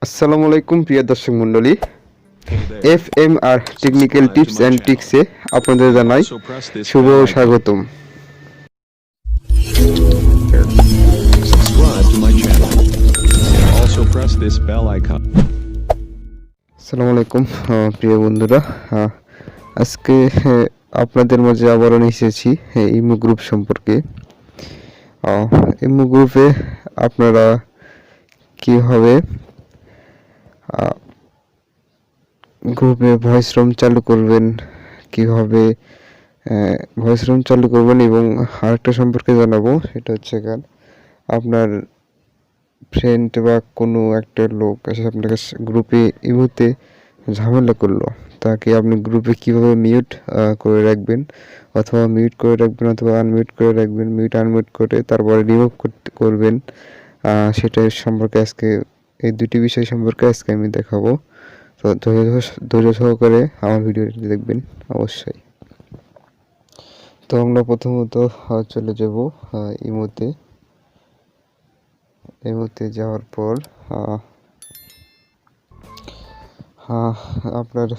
আসসালামু আলাইকুম প্রিয় দর্শক মণ্ডলী, Hey there. FMR technical Subscribe to tips my and channel ট্রিক্সে আপনাদের and জানাই also press this Shubho bell icon. স্বাগতম। Subscribe to my channel and also press this bell icon. আসসালামু আলাইকুম প্রিয় বন্ধুরা, আজকে আপনাদের মাঝে আবারও এসেছি ইমো গ্রুপ সম্পর্কে। ইমো গ্রুপে আপনারা কীভাবে গ্রুপে ভয়েস রুম চালু করবেন, কিভাবে ভয়েস রুম চালু করবেন, এবং আরেকটা সম্পর্কে জানাবো, সেটা হচ্ছে আপনার ফ্রেন্ড বা কোনো একটা লোক এসে আপনার কাছে গ্রুপে ইমোতে ঝামেলা করলো, তাকে আপনি গ্রুপে কিভাবে মিউট করে রাখবেন, অথবা মিউট করে রাখবেন, অথবা আনমিউট করে রাখবেন, মিউট আনমিউট করে তারপরে রিমুভ করবেন, সেটার সম্পর্কে আজকে, এই দুটি বিষয় সম্পর্কে আজকে আমি দেখাবো। তো ধৈর্য সহকারে আমার ভিডিওটি দেখবেন অবশ্যই। তো আমরা প্রথমত চলে যাব ইমোতে। যাওয়ার পর আপনার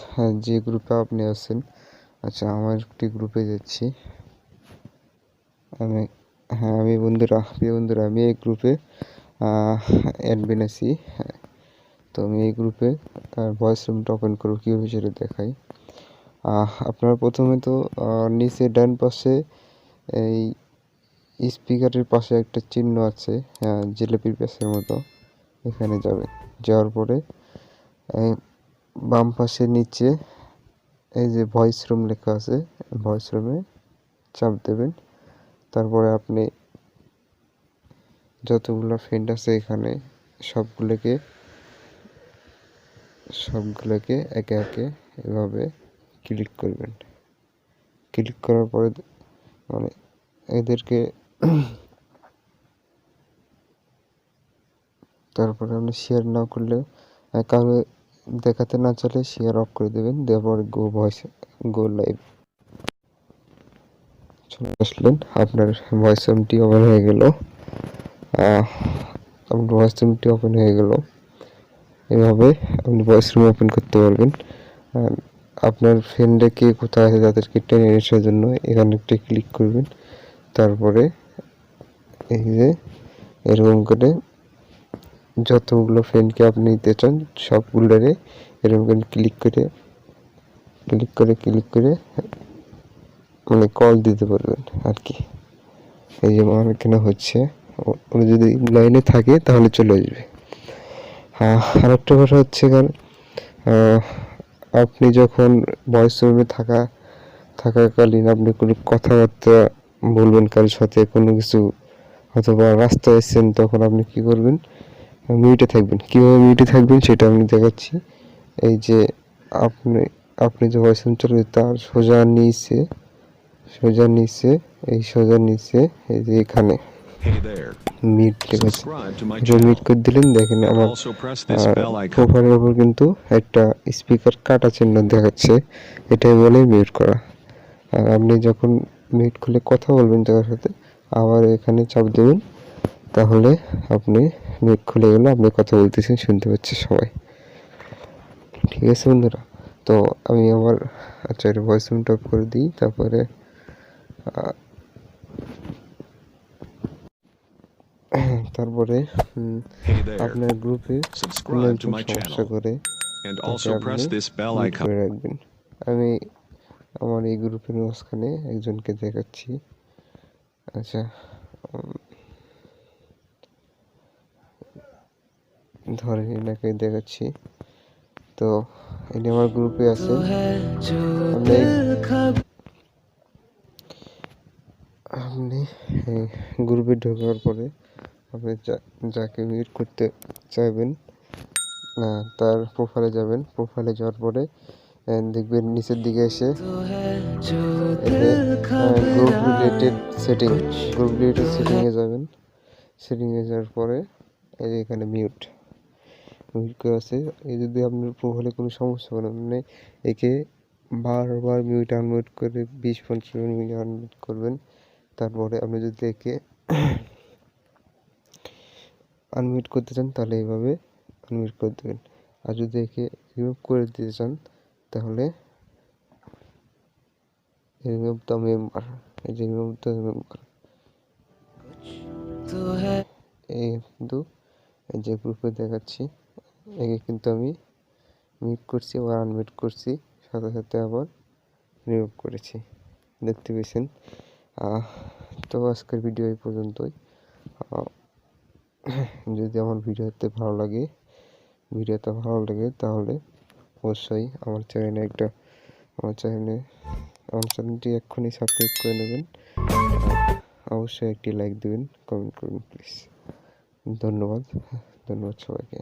যে গ্রুপে আপনি আছেন, আচ্ছা আমার একটি গ্রুপে যাচ্ছি আমি। প্রিয় বন্ধুরা, আমি এই গ্রুপে অ্যাডমিন আছি। তো আমি এই গ্রুপে ভয়েস রুমটা ওপেন করব, কীভাবে সেটা দেখাই। আপনারা প্রথমে তো নিচে ডান পাশে এই স্পিকারের পাশে একটা চিহ্ন আছে, জিলিপির প্যাচের মতো, এখানে যাবেন। যাওয়ার পরে বাম পাশে নিচে এই যে ভয়েস রুম লেখা আছে, ভয়েস রুমে চাপ দেবেন। তারপরে আপনি যতগুলো ফ্রেন্ড আছে এখানে সবগুলোকে একে একে এভাবে ক্লিক করবেন। ক্লিক করার পরে মানে এদেরকে তারপরে আপনি শেয়ার না করলে, কারো দেখাতে না চাইলে শেয়ার অফ করে দেবেন। দেওয়ার পরে গো লাইভ চলে আসলেন। আপনার ভয়েস রুমটি ওপেন হয়ে গেল। আপনার ভয়েস রুমটি ওপেন হয়ে গেল। এভাবে আপনি ভয়েস রুম ওপেন করতে পারবেন। আপনার ফ্রেন্ডে কে কোথায় আছে তাদেরকে টেনে আসার জন্য এখানে একটা ক্লিক করবেন। তারপরে এই যে এরকম করে যতগুলো ফ্রেন্ডকে আপনি নিতে চান সবগুলোরে এরকম করে ক্লিক করে মানে কল দিতে পারবেন আর কি। এই যে আমার এখানে হচ্ছে, উনি যদি লাইনে থাকে তাহলে চলে আসবে। আরেকটা কথা হচ্ছে আপনি যখন ভয়েস রুমে থাকাকালীন আপনি কোনো কথাবার্তা বলবেন কারোর সাথে, কোনো কিছু, অথবা রাস্তায় এসেছেন, তখন আপনি কি করবেন, মিউটে থাকবেন। কীভাবে মিউটে থাকবেন সেটা আমি দেখাচ্ছি। এই যে আপনি যে ভয়েস রুম চলবে তার সোজা নিচে এই যে এখানে Hey there. মিট লেখা আছে, Subscribe to my এটা মিট channel করে দিলেন। দেখেন and আমার also press this bell icon. প্রোফাইলের ওপর কিন্তু একটা স্পিকার কাটা চিহ্ন দেখাচ্ছে, এটাই বলে মিউট করা। আর আপনি যখন মিউট খুলে কথা বলবেন তার সাথে, আবার এখানে চাপ দেবেন, তাহলে আপনি মিউট খুলে গেলে আপনি কথা বলতেছেন, শুনতে পাচ্ছে সবাই। ঠিক আছে বন্ধুরা, তো আমি আমার এটা ভয়েস রুমটা অফ করে দিই। তারপরে Hey there. আপনার গ্রুপে কোনো Subscribe to একজন my সমস্যা channel করে and তাকে also আপনি press this bell mute icon. করে রাখবেন। আমি আমার এই গ্রুপের মাঝখানে একজনকে দেখাচ্ছি। আচ্ছা, ধরেন এনাকে দেখাচ্ছি। তো ইনি আমার গ্রুপে আছে। আপনি গ্রুপে ঢোকার পরে আপনি যাকে মিউট করতে চাইবেন তার প্রোফাইলে যাবেন। প্রোফাইলে যাওয়ার পরে দেখবেন নিচের দিকে এসে গ্রুপ রিলেটেড সেটিংয়ে যাবেন। সেটিংয়ে যাওয়ার পরে এই যে এখানে মিউট করে আছে। এই যদি আপনার প্রোফাইলে কোনো সমস্যা করে, মানে একে বারবার মিউট আনমিউট করে 20-50 মিনিট আনমিউট করবেন। তারপরে আপনি যদি একে আনমিউট করতে চান তাহলে এইভাবে আনমিউট করে দেবেন। আর যদি একে রিমুভ করে দিতে চান তাহলে রিমুভ দ্য মেম্বার, এই যে রিমুভ দ্য মেম্বার, এই কিন্তু এই যে গ্রুপে দেখাচ্ছি, একে কিন্তু আমি মিউট করছি আবার আনমিউট করছি, সাথে সাথে আবার রিমুভ করেছি, দেখতে পেয়েছেন। তো আজকের ভিডিও এই পর্যন্তই। যদি আমার ভিডিওতে ভালো লাগে তাহলে অবশ্যই আমার চ্যানেলটি এক্ষুনি সাবস্ক্রাইব করে নেবেন। অবশ্যই একটি লাইক দেবেন, কমেন্ট করবেন প্লিজ। ধন্যবাদ সবাইকে।